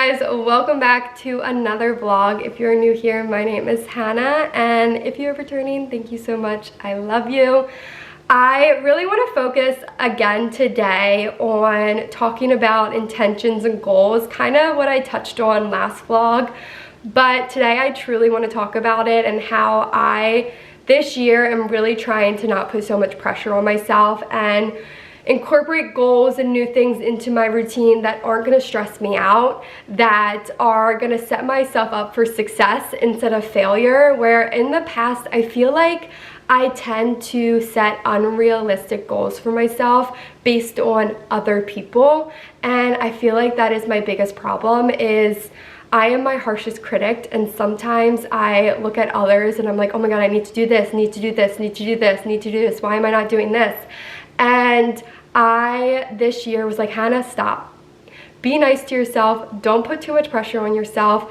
guys, welcome back to another vlog. If you're new here, my name is Hannah, and if you're returning, thank you so much. I love you. I really want to focus again today on talking about intentions and goals, kind of what I touched on last vlog, but today I truly want to talk about it and how this year am really trying to not put so much pressure on myself and incorporate goals and new things into my routine that aren't going to stress me out, that are going to set myself up for success instead of failure. Where in the past I feel like I tend to set unrealistic goals for myself based on other people, and I feel like that is my biggest problem. Is I am my harshest critic, and sometimes I look at others and I'm like, oh my god, I need to do this, need to do this, need to do this, need to do this, why am I not doing this? And I this year was like, Hannah, stop. Be nice to yourself. Don't put too much pressure on yourself.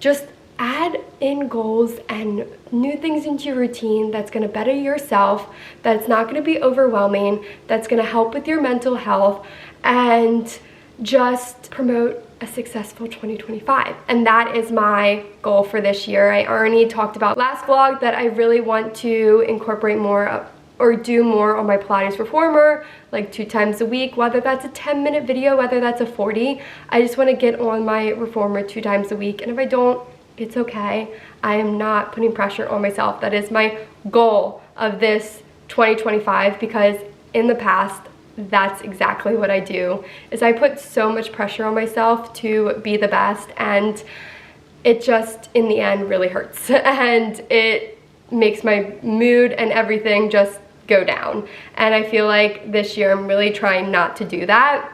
Just add in goals and new things into your routine that's going to better yourself, that's not going to be overwhelming, that's going to help with your mental health, and just promote a successful 2025. And that is my goal for this year. I already talked about last vlog that I really want to incorporate more or do more on my Pilates reformer, like 2 times a week, whether that's a 10-minute video, whether that's a 40. I just want to get on my reformer 2 times a week, and if I don't, it's okay. I am not putting pressure on myself. That is my goal of this 2025, because in the past, that's exactly what I do, is I put so much pressure on myself to be the best, and it just, in the end, really hurts. And it makes my mood and everything just go down. And I feel like this year I'm really trying not to do that.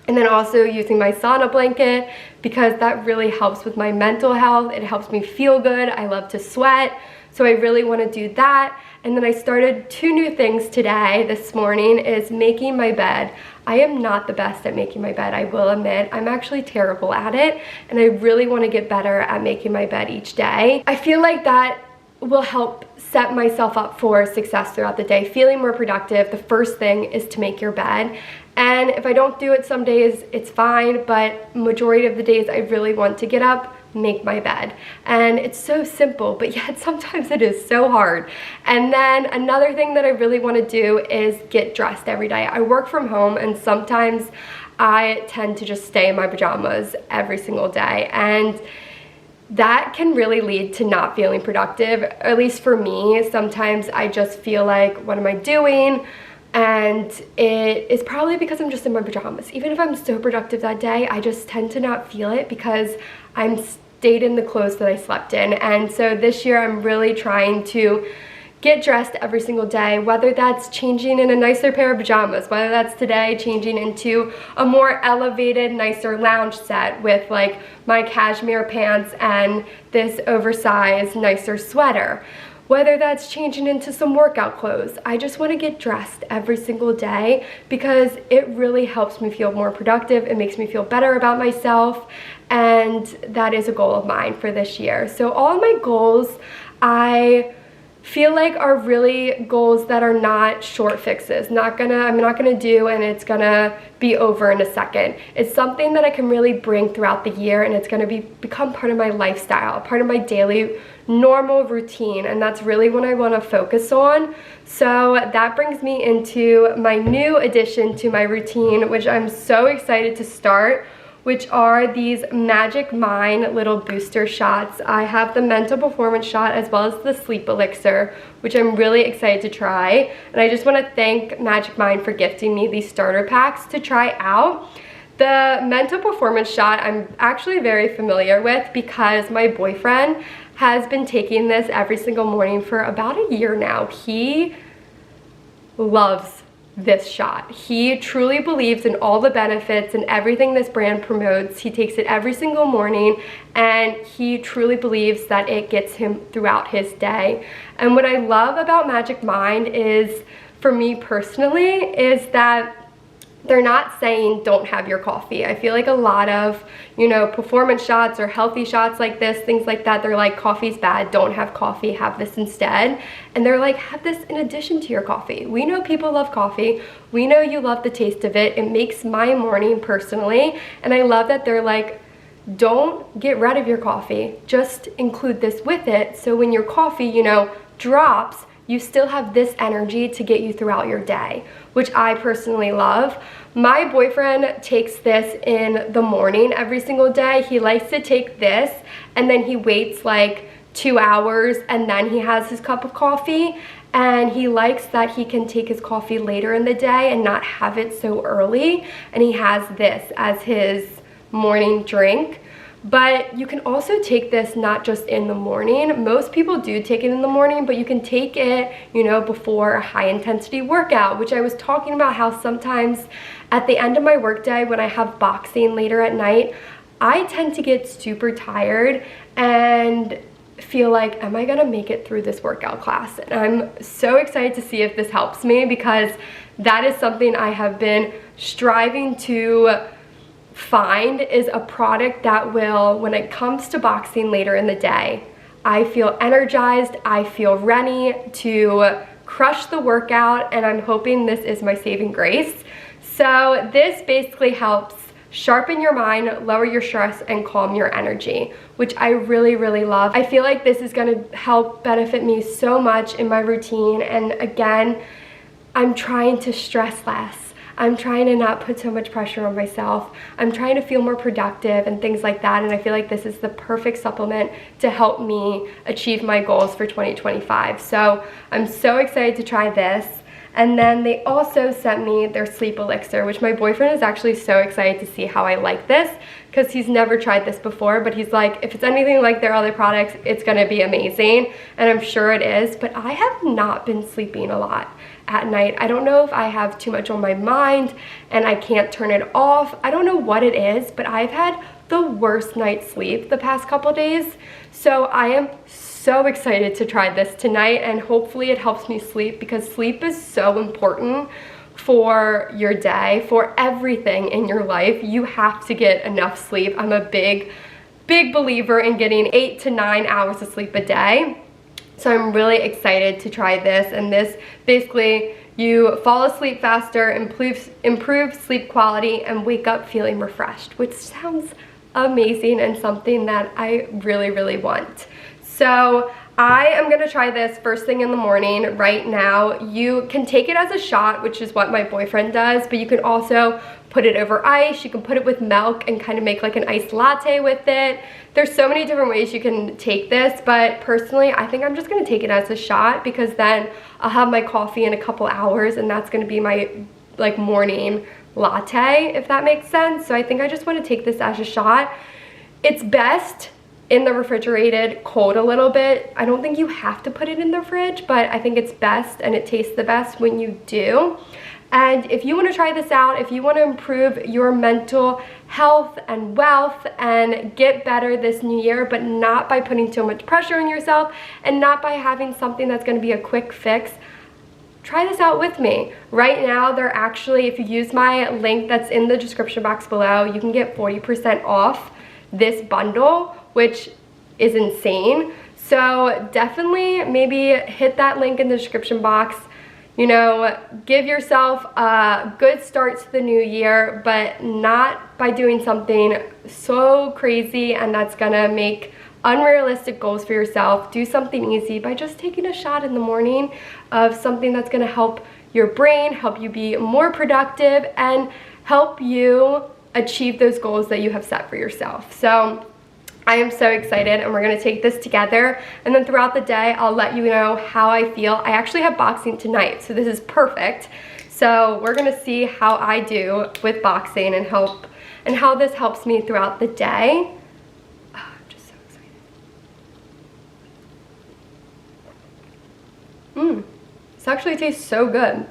And then also using my sauna blanket, because that really helps with my mental health. It helps me feel good. I love to sweat, so I really want to do that. And then I started 2 new things today, this morning, is making my bed. I am not the best at making my bed, I will admit. I'm actually terrible at it, and I really want to get better at making my bed each day. I feel like that will help set myself up for success throughout the day, feeling more productive. The first thing is to make your bed. And if I don't do it some days, it's fine, but majority of the days I really want to get up, make my bed. And it's so simple, but yet sometimes it is so hard. And then another thing that I really want to do is get dressed every day. I work from home, and sometimes I tend to just stay in my pajamas every single day, and that can really lead to not feeling productive. At least for me, sometimes I just feel like, what am I doing? And it is probably because I'm just in my pajamas. Even if I'm so productive that day, I just tend to not feel it because I'm stayed in the clothes that I slept in. And so this year I'm really trying to get dressed every single day, whether that's changing in a nicer pair of pajamas, whether that's today changing into a more elevated, nicer lounge set with like my cashmere pants and this oversized, nicer sweater, whether that's changing into some workout clothes. I just want to get dressed every single day because it really helps me feel more productive. It makes me feel better about myself, and that is a goal of mine for this year. So all of my goals, I feel like are really goals that are not short fixes. I'm not gonna do and it's gonna be over in a second. It's something that I can really bring throughout the year, and it's gonna become part of my lifestyle, part of my daily normal routine, and that's really what I want to focus on. So that brings me into my new addition to my routine, which I'm so excited to start, which are these Magic Mind little booster shots. I have the mental performance shot as well as the sleep elixir, which I'm really excited to try. And I just want to thank Magic Mind for gifting me these starter packs to try out. The mental performance shot I'm actually very familiar with because my boyfriend has been taking this every single morning for about a year now. He loves this shot. He truly believes in all the benefits and everything this brand promotes. He takes it every single morning, and he truly believes that it gets him throughout his day. And what I love about Magic Mind is, for me personally, is that they're not saying don't have your coffee. I feel like a lot of, performance shots or healthy shots like this, things like that, they're like, coffee's bad, don't have coffee, have this instead. And they're like, have this in addition to your coffee. We know people love coffee. We know you love the taste of it. It makes my morning personally. And I love that they're like, don't get rid of your coffee. Just include this with it, so when your coffee, you know, drops, you still have this energy to get you throughout your day, which I personally love. My boyfriend takes this in the morning every single day. He likes to take this and then he waits like 2 hours and then he has his cup of coffee. And he likes that he can take his coffee later in the day and not have it so early. And he has this as his morning drink. But you can also take this not just in the morning. Most people do take it in the morning, but you can take it, you know, before a high intensity workout, which I was talking about how sometimes at the end of my workday when I have boxing later at night, I tend to get super tired and feel like, am I gonna make it through this workout class? And I'm so excited to see if this helps me, because that is something I have been striving to find, is a product that will, when it comes to boxing later in the day, I feel energized, I feel ready to crush the workout, and I'm hoping this is my saving grace. So this basically helps sharpen your mind, lower your stress, and calm your energy, which I really, really love. I feel like this is gonna help benefit me so much in my routine, and again, I'm trying to stress less. I'm trying to not put so much pressure on myself. I'm trying to feel more productive and things like that, and I feel like this is the perfect supplement to help me achieve my goals for 2025. So I'm so excited to try this. And then they also sent me their sleep elixir, which my boyfriend is actually so excited to see how I like this, because he's never tried this before, but he's like, if it's anything like their other products, it's gonna be amazing, and I'm sure it is. But I have not been sleeping a lot at night. I don't know if I have too much on my mind and I can't turn it off. I don't know what it is, but I've had the worst night's sleep the past couple days. So I am so excited to try this tonight, and hopefully it helps me sleep, because sleep is so important for your day, for everything in your life. You have to get enough sleep. I'm a big believer in getting 8 to 9 hours of sleep a day. So I'm really excited to try this, and this basically, you fall asleep faster, improve sleep quality, and wake up feeling refreshed, which sounds amazing and something that I really, really want. So I am gonna try this first thing in the morning right now. You can take it as a shot, which is what my boyfriend does, but you can also put it over ice. You can put it with milk and kind of make like an iced latte with it. There's so many different ways you can take this, but personally, I think I'm just gonna take it as a shot, because then I'll have my coffee in a couple hours, and that's gonna be my like morning latte, if that makes sense. So I think I just wanna take this as a shot. It's best in the refrigerated cold a little bit. I don't think you have to put it in the fridge, but I think it's best and it tastes the best when you do. And if you want to try this out, if you want to improve your mental health and wealth and get better this new year, but not by putting so much pressure on yourself and not by having something that's going to be a quick fix, try this out with me. Right now, they're actually, if you use my link that's in the description box below, you can get 40% off this bundle, which is insane. So definitely maybe hit that link in the description box. You know, give yourself a good start to the new year, but not by doing something so crazy and that's gonna make unrealistic goals for yourself. Do something easy by just taking a shot in the morning of something that's gonna help your brain, help you be more productive, and help you achieve those goals that you have set for yourself. So I am so excited, and we're gonna take this together, and then throughout the day I'll let you know how I feel. I actually have boxing tonight, so this is perfect. So we're gonna see how I do with boxing and how this helps me throughout the day. Oh, I'm just so excited. This actually tastes so good.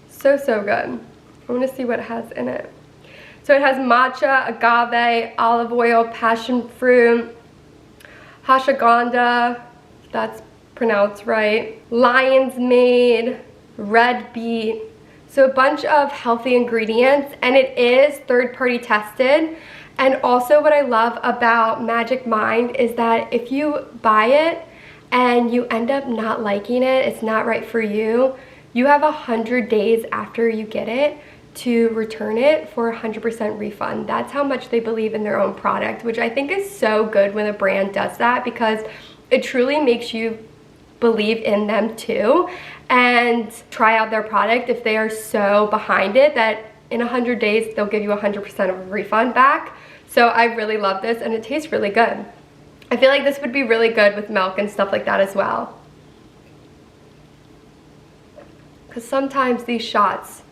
So good. I'm gonna see what it has in it. So it has matcha, agave, olive oil, passion fruit, ashwagandha, if that's pronounced right, lion's mane, red beet. So a bunch of healthy ingredients, and it is third-party tested. And also what I love about Magic Mind is that if you buy it and you end up not liking it, it's not right for you, you have 100 days after you get it to return it for 100% refund. That's how much they believe in their own product, which I think is so good when a brand does that, because it truly makes you believe in them too and try out their product if they are so behind it that in 100 days they'll give you 100% of a refund back. So I really love this, and it tastes really good. I feel like this would be really good with milk and stuff like that as well, because sometimes these shots,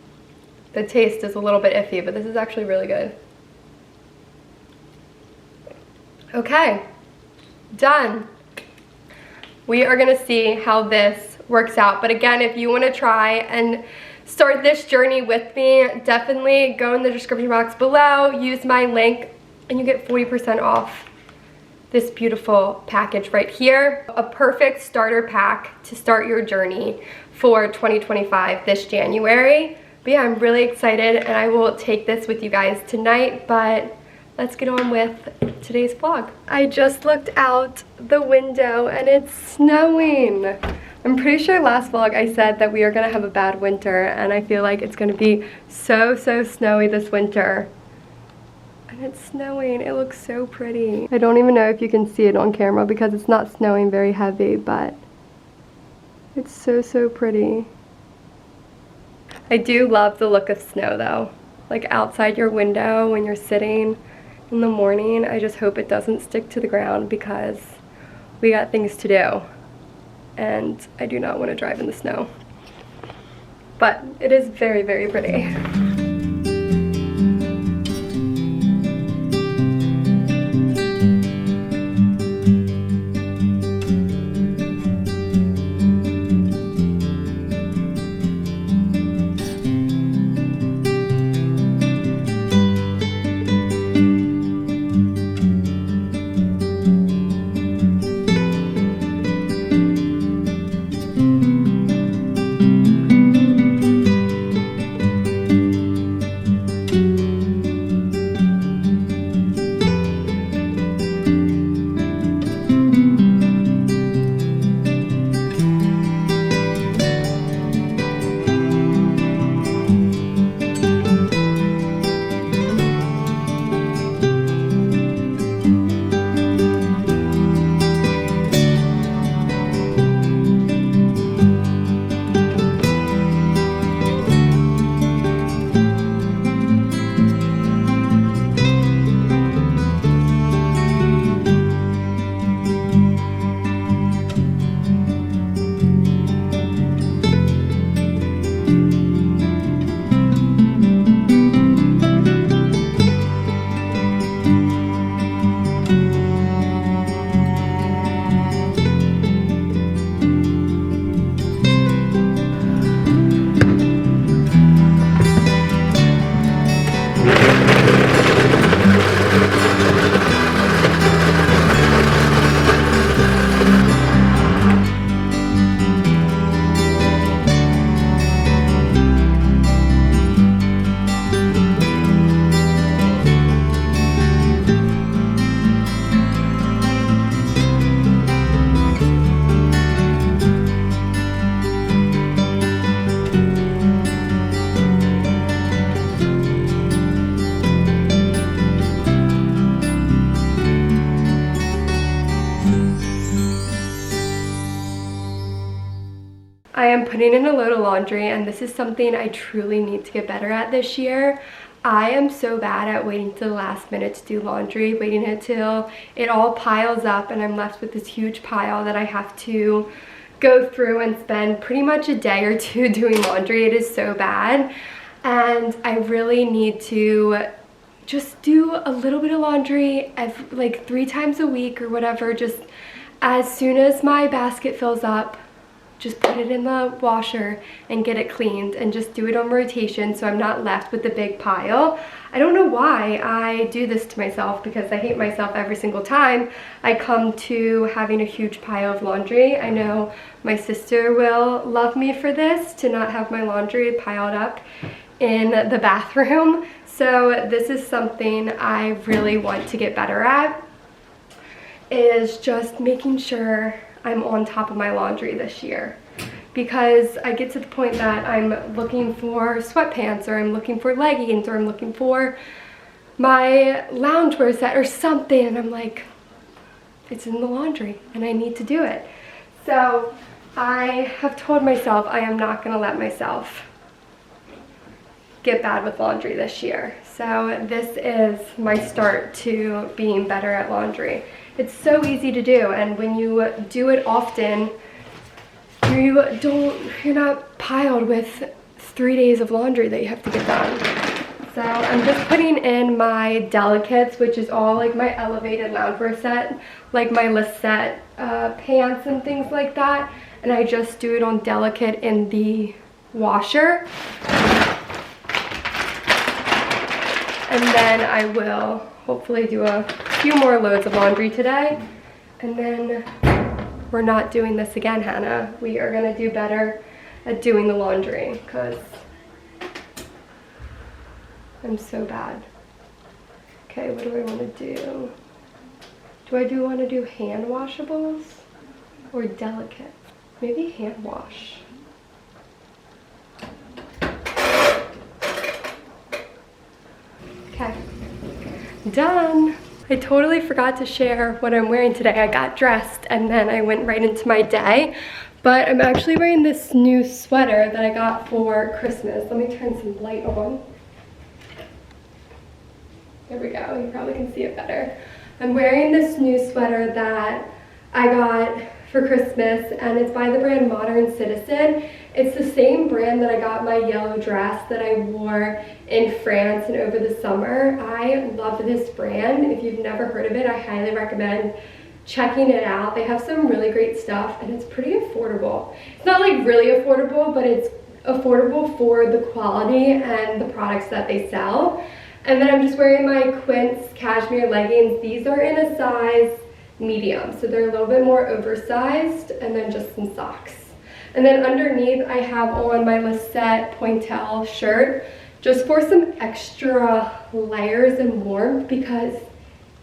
the taste is a little bit iffy, but this is actually really good. Okay, done. We are gonna see how this works out. But again, if you wanna try and start this journey with me, definitely go in the description box below, use my link, and you get 40% off this beautiful package right here. A perfect starter pack to start your journey for 2025 this January. But yeah, I'm really excited, and I will take this with you guys tonight, but let's get on with today's vlog. I just looked out the window and it's snowing. I'm pretty sure last vlog I said that we are gonna have a bad winter, and I feel like it's gonna be so snowy this winter. And it's snowing. It looks so pretty. I don't even know if you can see it on camera because it's not snowing very heavy, but it's so pretty. I do love the look of snow though. Like outside your window when you're sitting in the morning, I just hope it doesn't stick to the ground because we got things to do. And I do not want to drive in the snow. But it is very pretty. I am putting in a load of laundry, and this is something I truly need to get better at this year. I am so bad at waiting till the last minute to do laundry, waiting until it all piles up and I'm left with this huge pile that I have to go through and spend pretty much a day or two doing laundry. It is so bad, and I really need to just do a little bit of laundry like 3 times a week or whatever. Just as soon as my basket fills up, just put it in the washer and get it cleaned, and just do it on rotation so I'm not left with a big pile. I don't know why I do this to myself, because I hate myself every single time I come to having a huge pile of laundry. I know my sister will love me for this, to not have my laundry piled up in the bathroom. So this is something I really want to get better at, is just making sure I'm on top of my laundry this year. because I get to the point that I'm looking for sweatpants, or I'm looking for leggings, or I'm looking for my loungewear set or something, and I'm like, it's in the laundry and I need to do it. So I have told myself I am not gonna let myself get bad with laundry this year. So this is my start to being better at laundry. It's so easy to do, and when you do it often, you're not piled with 3 days of laundry that you have to get done. So I'm just putting in my delicates, which is all like my elevated loungewear set, like my Lisette pants and things like that. And I just do it on delicate in the washer. And then I will hopefully do a few more loads of laundry today. And then we're not doing this again, Hannah. We are gonna do better at doing the laundry, because I'm so bad. Okay, what do I wanna do? Do I wanna do hand washables or delicate? Maybe hand wash. Okay, done. I totally forgot to share what I'm wearing today. I got dressed and then I went right into my day, but I'm actually wearing this new sweater that I got for Christmas. Let me turn some light on. There we go, you probably can see it better. I'm wearing this new sweater that I got for Christmas, and it's by the brand Modern Citizen. It's the same brand that I got my yellow dress that I wore in France and over the summer. I love this brand. If you've never heard of it, I highly recommend checking it out. They have some really great stuff, and it's pretty affordable. It's not like really affordable, but it's affordable for the quality and the products that they sell. And then I'm just wearing my Quince cashmere leggings. These are in a size medium, so they're a little bit more oversized, and then just some socks. And then underneath I have on my Lisette pointelle shirt, just for some extra layers and warmth, because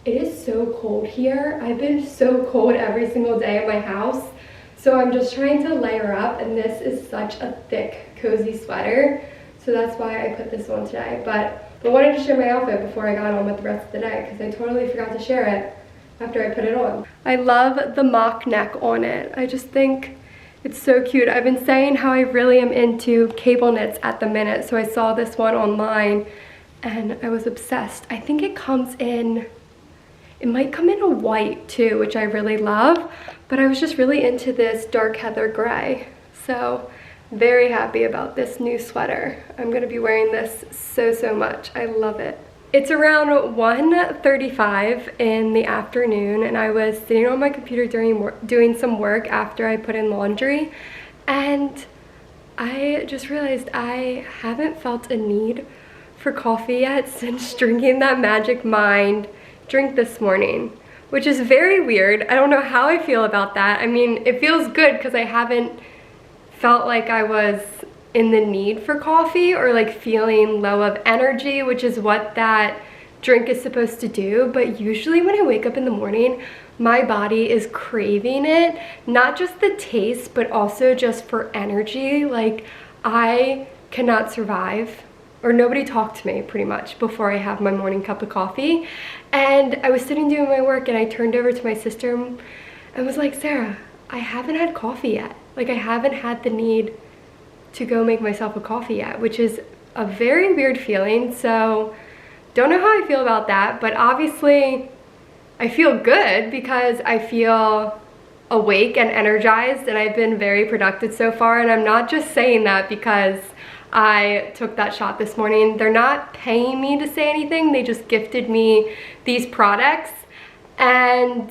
it is so cold here. I've been so cold every single day at my house, so I'm just trying to layer up, and this is such a thick, cozy sweater, so that's why I put this on today. But I wanted to share my outfit before I got on with the rest of the day, because I totally forgot to share it after I put it on. I love the mock neck on it. I just think it's so cute. I've been saying how I really am into cable knits at the minute, so I saw this one online and I was obsessed. I think it comes in, it might come in a white too, which I really love, but I was just really into this dark heather gray. So very happy about this new sweater. I'm gonna be wearing this so much. I love it. It's around 1:35 in the afternoon, and I was sitting on my computer doing some work after I put in laundry, and I just realized I haven't felt a need for coffee yet since drinking that Magic Mind drink this morning, which is very weird. I don't know how I feel about that. I mean, it feels good because I haven't felt like I was in the need for coffee or like feeling low of energy, which is what that drink is supposed to do. But usually when I wake up in the morning, my body is craving it, not just the taste, but also just for energy. Like, I cannot survive, or nobody talk to me pretty much before I have my morning cup of coffee. And I was sitting doing my work and I turned over to my sister and was like, Sarah, I haven't had coffee yet. Like, I haven't had the need to go make myself a coffee yet, which is a very weird feeling. So don't know how I feel about that, but obviously I feel good because I feel awake and energized, and I've been very productive so far. And I'm not just saying that because I took that shot this morning. They're not paying me to say anything. They just gifted me these products, and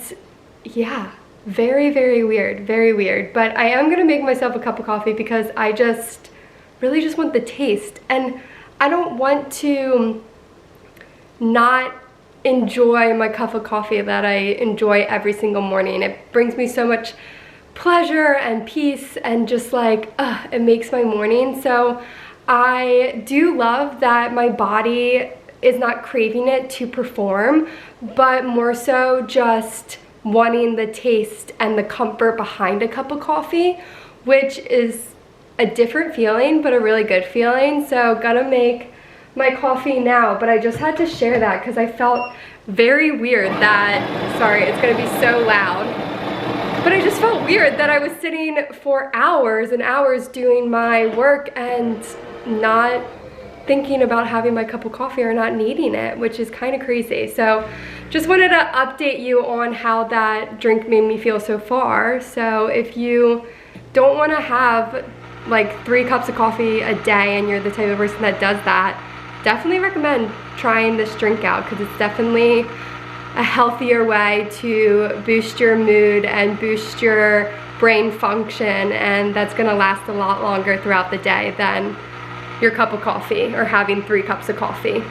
yeah, very weird, very weird. But I am gonna make myself a cup of coffee because I just really just want the taste, and I don't want to not enjoy my cup of coffee that I enjoy every single morning. It brings me so much pleasure and peace, and just like, it makes my morning. So I do love that my body is not craving it to perform, but more so just wanting the taste and the comfort behind a cup of coffee, which is a different feeling, but a really good feeling. So gonna make my coffee now, but I just had to share that because I felt very weird that, sorry, it's gonna be so loud, but I just felt weird that I was sitting for hours and hours doing my work and not thinking about having my cup of coffee or not needing it, which is kind of crazy. So just wanted to update you on how that drink made me feel so far. So if you don't want to have like 3 cups of coffee a day and you're the type of person that does that, definitely recommend trying this drink out because it's definitely a healthier way to boost your mood and boost your brain function, and that's gonna last a lot longer throughout the day than your cup of coffee or having 3 cups of coffee.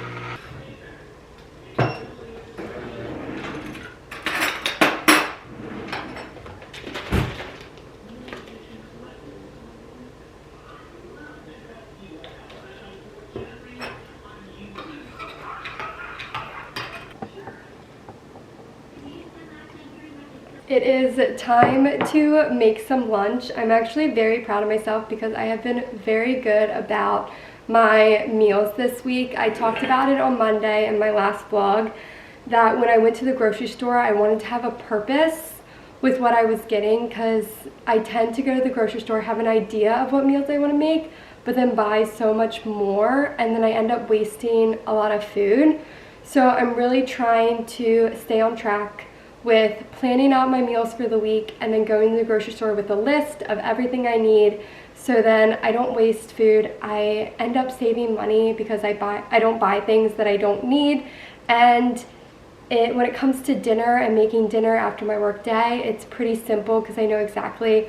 It is time to make some lunch. I'm actually very proud of myself because I have been very good about my meals this week. I talked about it on Monday in my last vlog that when I went to the grocery store, I wanted to have a purpose with what I was getting because I tend to go to the grocery store, have an idea of what meals I want to make, but then buy so much more and then I end up wasting a lot of food. So I'm really trying to stay on track with planning out my meals for the week and then going to the grocery store with a list of everything I need so then I don't waste food. I end up saving money because I don't buy things that I don't need, and when it comes to dinner and making dinner after my work day, it's pretty simple because I know exactly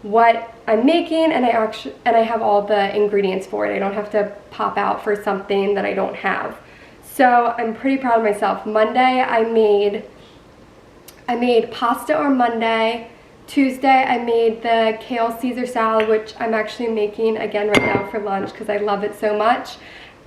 what I'm making and I have all the ingredients for it. I don't have to pop out for something that I don't have. So I'm pretty proud of myself. Monday I made pasta on Monday. Tuesday I made the kale Caesar salad, which I'm actually making again right now for lunch because I love it so much.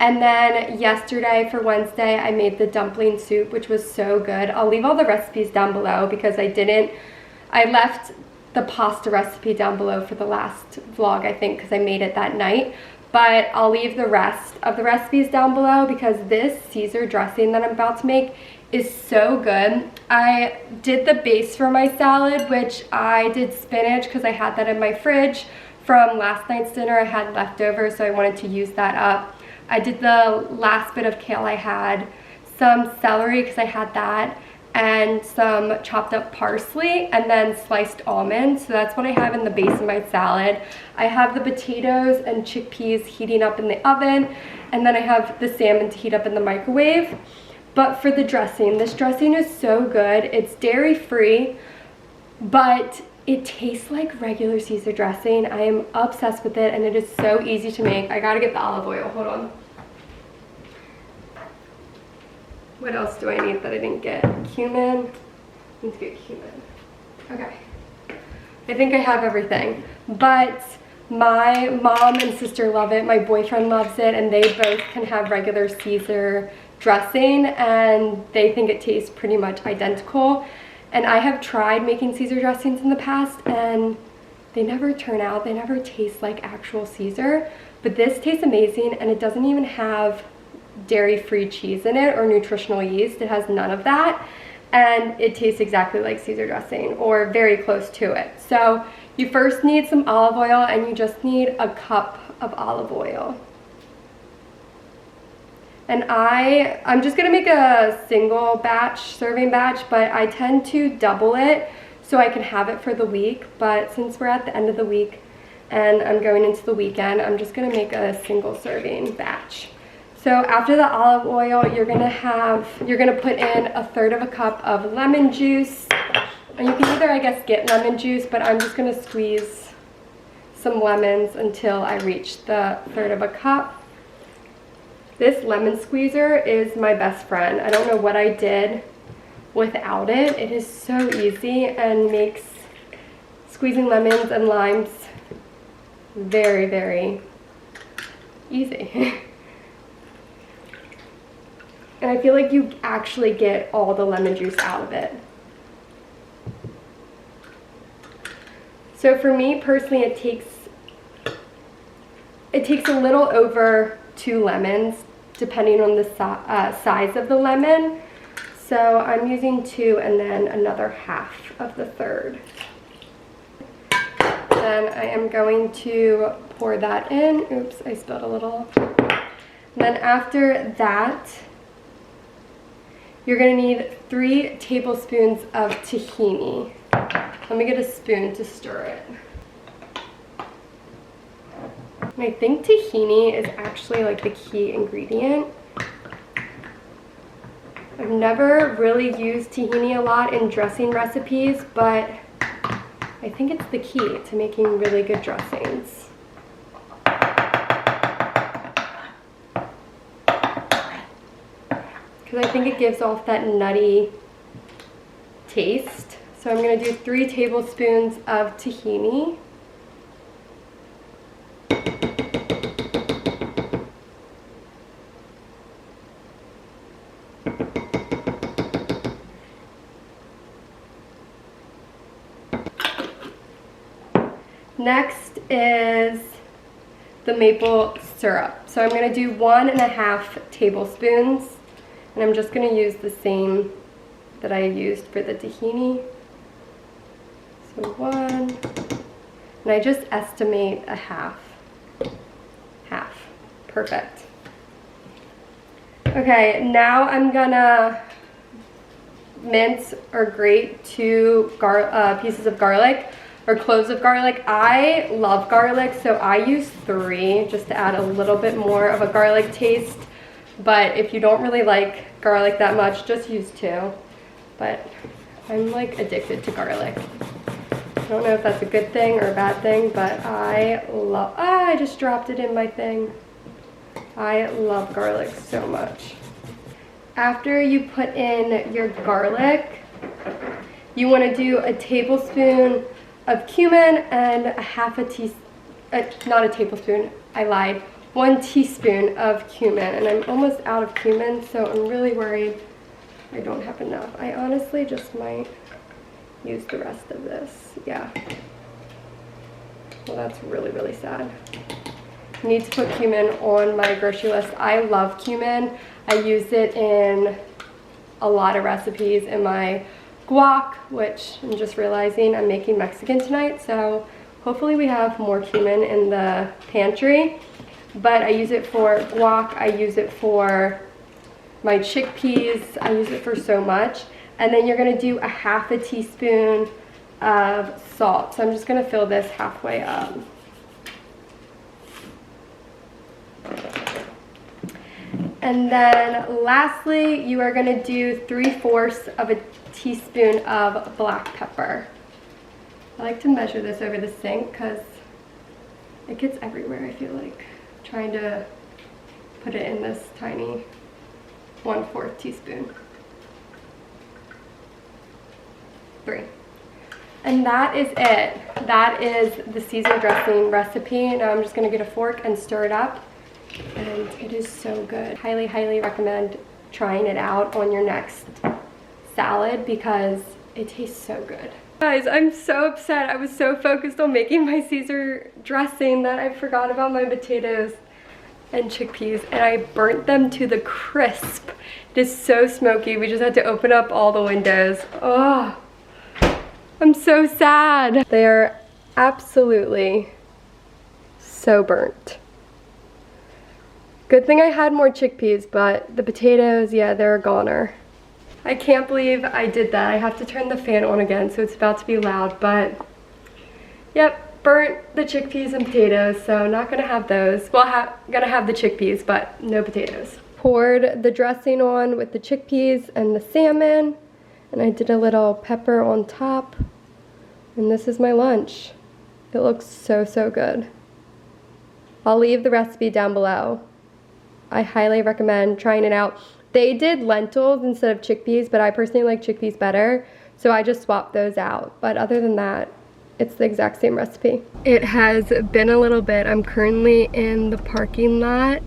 And then yesterday for Wednesday I made the dumpling soup, which was so good. I'll leave all the recipes down below because I left the pasta recipe down below for the last vlog, I think, because I made it that night. But I'll leave the rest of the recipes down below because this Caesar dressing that I'm about to make is so good. I did the base for my salad, which I did spinach because I had that in my fridge from last night's dinner. I had leftovers, so I wanted to use that up. I did the last bit of kale. I had some celery because I had that, and some chopped up parsley, and then sliced almonds. So that's what I have in the base of my salad. I have the potatoes and chickpeas heating up in the oven, and then I have the salmon to heat up in the microwave. But for the dressing, this dressing is so good. It's dairy free, but it tastes like regular Caesar dressing. I am obsessed with it and it is so easy to make. I gotta get the olive oil, hold on. What else do I need that I didn't get? Cumin, I need to get cumin. Okay, I think I have everything. But my mom and sister love it, my boyfriend loves it, and they both can have regular Caesar dressing and they think it tastes pretty much identical. And I have tried making Caesar dressings in the past and they never turn out, they never taste like actual Caesar, but this tastes amazing and it doesn't even have dairy-free cheese in it or nutritional yeast. It has none of that and it tastes exactly like Caesar dressing or very close to it. So you first need some olive oil and you just need a cup of olive oil. And I'm just gonna make a single batch, serving batch, but I tend to double it so I can have it for the week. But since we're at the end of the week and I'm going into the weekend, I'm just gonna make a single serving batch. So after the olive oil, you're gonna put in 1/3 of a cup of lemon juice. And you can either, I guess, get lemon juice, but I'm just gonna squeeze some lemons until I reach the 1/3 of a cup. This lemon squeezer is my best friend. I don't know what I did without it. It is so easy and makes squeezing lemons and limes very, very easy. And I feel like you actually get all the lemon juice out of it. So for me personally, it takes a little over 2 lemons, depending on the size of the lemon. So I'm using 2 and then another half of the third. Then I am going to pour that in. Oops, I spilled a little. And then after that, you're gonna need 3 tablespoons of tahini. Let me get a spoon to stir it. And I think tahini is actually like the key ingredient. I've never really used tahini a lot in dressing recipes, but I think it's the key to making really good dressings. Because I think it gives off that nutty taste. So I'm going to do 3 tablespoons of tahini. Next is the maple syrup. So I'm going to do 1.5 tablespoons, and I'm just going to use the same that I used for the tahini. So 1, and I just estimate a half. Perfect. Okay, now I'm gonna mince or grate 2 pieces of garlic, or cloves of garlic. I love garlic, so I use 3 just to add a little bit more of a garlic taste. But if you don't really like garlic that much, just use 2. But I'm like addicted to garlic. I don't know if that's a good thing or a bad thing, but I love, I just dropped it in my thing. I love garlic so much. After you put in your garlic, you want to do a tablespoon of cumin and not a tablespoon, I lied, 1 teaspoon of cumin. And I'm almost out of cumin, so I'm really worried I don't have enough. I honestly just might use the rest of this. Yeah. Well, that's really, really sad. I need to put cumin on my grocery list. I love cumin. I use it in a lot of recipes in my guac, which I'm just realizing I'm making Mexican tonight, so hopefully we have more cumin in the pantry. But I use it for guac, I use it for my chickpeas, I use it for so much. And then you're gonna do 1/2 teaspoon of salt. So I'm just gonna fill this halfway up. And then lastly, you are gonna do 3/4 of a teaspoon of black pepper. I like to measure this over the sink because it gets everywhere, I feel like. Trying to put it in this tiny 1/4 teaspoon. 3. And that is it. That is the Caesar dressing recipe. Now I'm just gonna get a fork and stir it up. And it is so good. Highly, highly recommend trying it out on your next salad because it tastes so good. Guys, I'm so upset. I was so focused on making my Caesar dressing that I forgot about my potatoes and chickpeas, and I burnt them to the crisp. It is so smoky. We just had to open up all the windows. Oh, I'm so sad. They are absolutely so burnt. Good thing I had more chickpeas, but the potatoes, yeah, they're a goner. I can't believe I did that. I have to turn the fan on again, so it's about to be loud, but yep, burnt the chickpeas and potatoes, so not gonna have those. Well, gonna have the chickpeas, but no potatoes. Poured the dressing on with the chickpeas and the salmon, and I did a little pepper on top, and this is my lunch. It looks so, so good. I'll leave the recipe down below. I highly recommend trying it out. They did lentils instead of chickpeas, but I personally like chickpeas better, so I just swapped those out. But other than that, it's the exact same recipe. It has been a little bit. I'm currently in the parking lot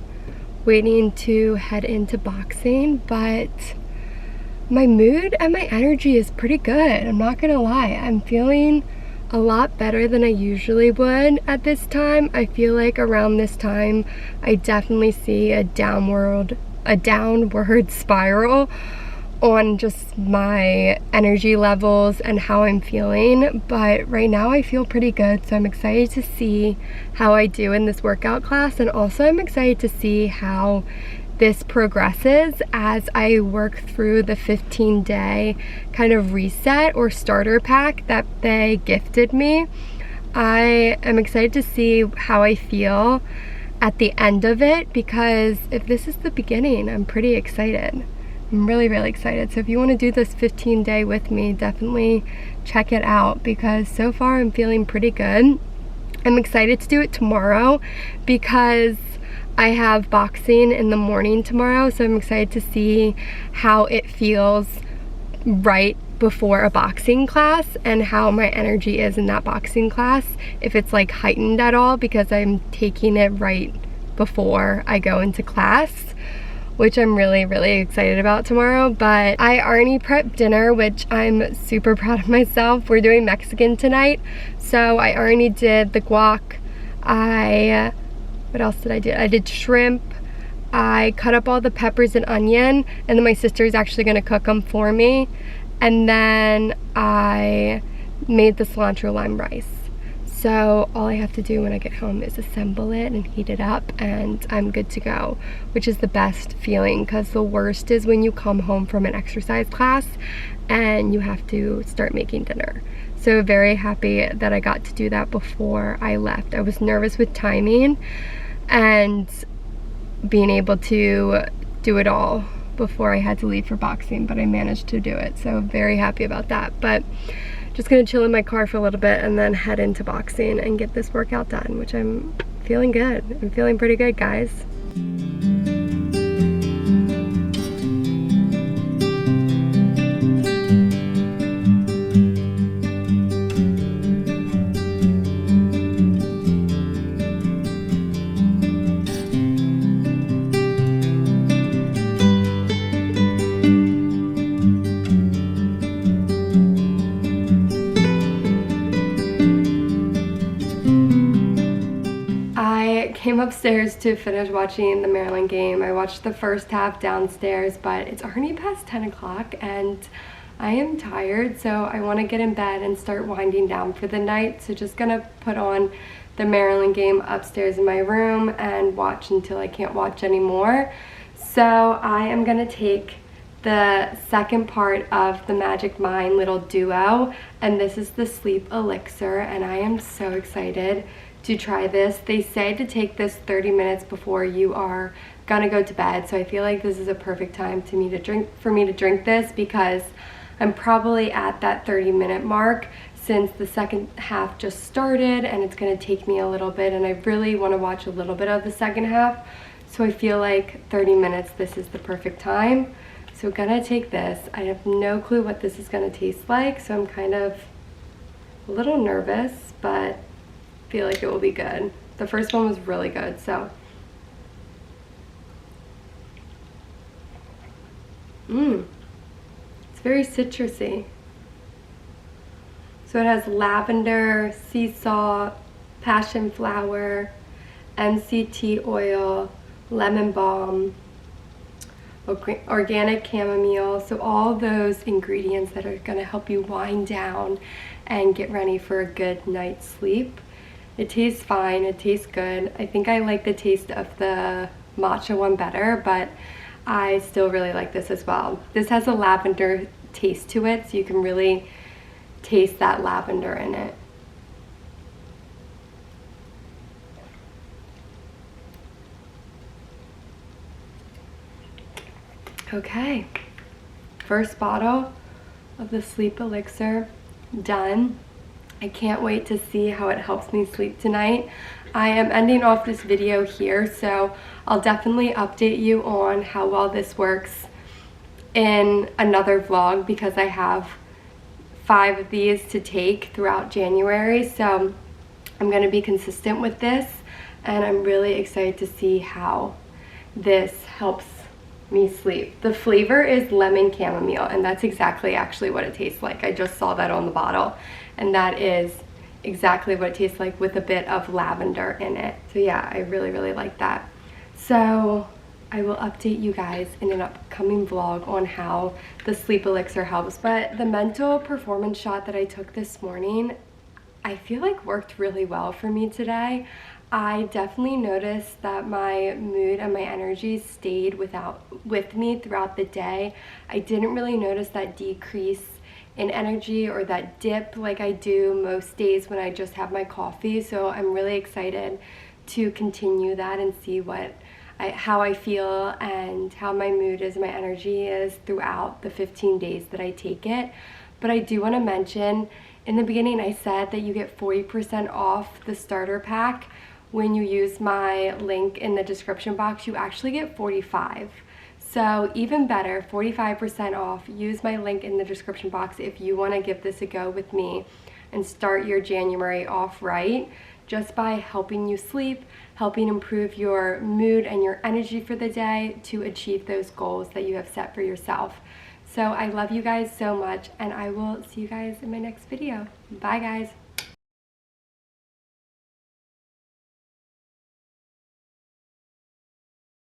waiting to head into boxing, but my mood and my energy is pretty good. I'm not gonna lie. I'm feeling a lot better than I usually would at this time. I feel like around this time I definitely see a downward spiral on just my energy levels and how I'm feeling, but right now I feel pretty good, so I'm excited to see how I do in this workout class, and also I'm excited to see how this progresses as I work through the 15-day kind of reset or starter pack that they gifted me. I am excited to see how I feel at the end of it, because if this is the beginning, I'm pretty excited. I'm really, really excited. So if you want to do this 15-day with me, definitely check it out, because so far I'm feeling pretty good. I'm excited to do it tomorrow because I have boxing in the morning tomorrow, so I'm excited to see how it feels right before a boxing class and how my energy is in that boxing class, if it's like heightened at all, because I'm taking it right before I go into class, which I'm really, really excited about tomorrow. But I already prepped dinner, which I'm super proud of myself. We're doing Mexican tonight, so I already did the guac. What else did I do? I did shrimp. I cut up all the peppers and onion, and then my sister is actually gonna cook them for me. And then I made the cilantro lime rice. So all I have to do when I get home is assemble it and heat it up, and I'm good to go, which is the best feeling, because the worst is when you come home from an exercise class and you have to start making dinner. So very happy that I got to do that before I left. I was nervous with timing and being able to do it all before I had to leave for boxing, but I managed to do it, so very happy about that. But just gonna chill in my car for a little bit and then head into boxing and get this workout done, which I'm feeling good. I'm feeling pretty good, guys. Came upstairs to finish watching the Maryland game. I watched the first half downstairs, but it's already past 10 o'clock and I am tired, so I want to get in bed and start winding down for the night. So just gonna put on the Maryland game upstairs in my room and watch until I can't watch anymore. So I am gonna take the second part of the Magic Mind little duo, and this is the sleep elixir, and I am so excited to try this. They say to take this 30 minutes before you are gonna go to bed, so I feel like this is a perfect time for me to drink this, because I'm probably at that 30-minute mark since the second half just started, and it's gonna take me a little bit, and I really want to watch a little bit of the second half, so I feel like 30 minutes, this is the perfect time. So gonna take this. I have no clue what this is gonna taste like, so I'm kind of a little nervous, but feel like it will be good. The first one was really good, so. It's very citrusy. So it has lavender, sea salt, passion flower, MCT oil, lemon balm, organic chamomile, so all those ingredients that are gonna help you wind down and get ready for a good night's sleep. It tastes fine, it tastes good. I think I like the taste of the matcha one better, but I still really like this as well. This has a lavender taste to it, so you can really taste that lavender in it. Okay, first bottle of the sleep elixir done. I can't wait to see how it helps me sleep tonight. I am ending off this video here, so I'll definitely update you on how well this works in another vlog, because I have 5 of these to take throughout January, so I'm going to be consistent with this, and I'm really excited to see how this helps me sleep. The flavor is lemon chamomile, and that's exactly actually what it tastes like. I just saw that on the bottle, and that is exactly what it tastes like with a bit of lavender in it. So yeah, I really like that. So I will update you guys in an upcoming vlog on how the sleep elixir helps. But the mental performance shot that I took this morning, I feel like worked really well for me today. I definitely noticed that my mood and my energy stayed with me throughout the day. I didn't really notice that decrease in energy or that dip like I do most days when I just have my coffee. So I'm really excited to continue that and see how I feel and how my mood is, my energy is throughout the 15 days that I take it. But I do want to mention, in the beginning I said that you get 40% off the starter pack. When you use my link in the description box, you actually get 45%. So even better, 45% off. Use my link in the description box if you want to give this a go with me and start your January off right, just by helping you sleep, helping improve your mood and your energy for the day to achieve those goals that you have set for yourself. So I love you guys so much, and I will see you guys in my next video. Bye guys.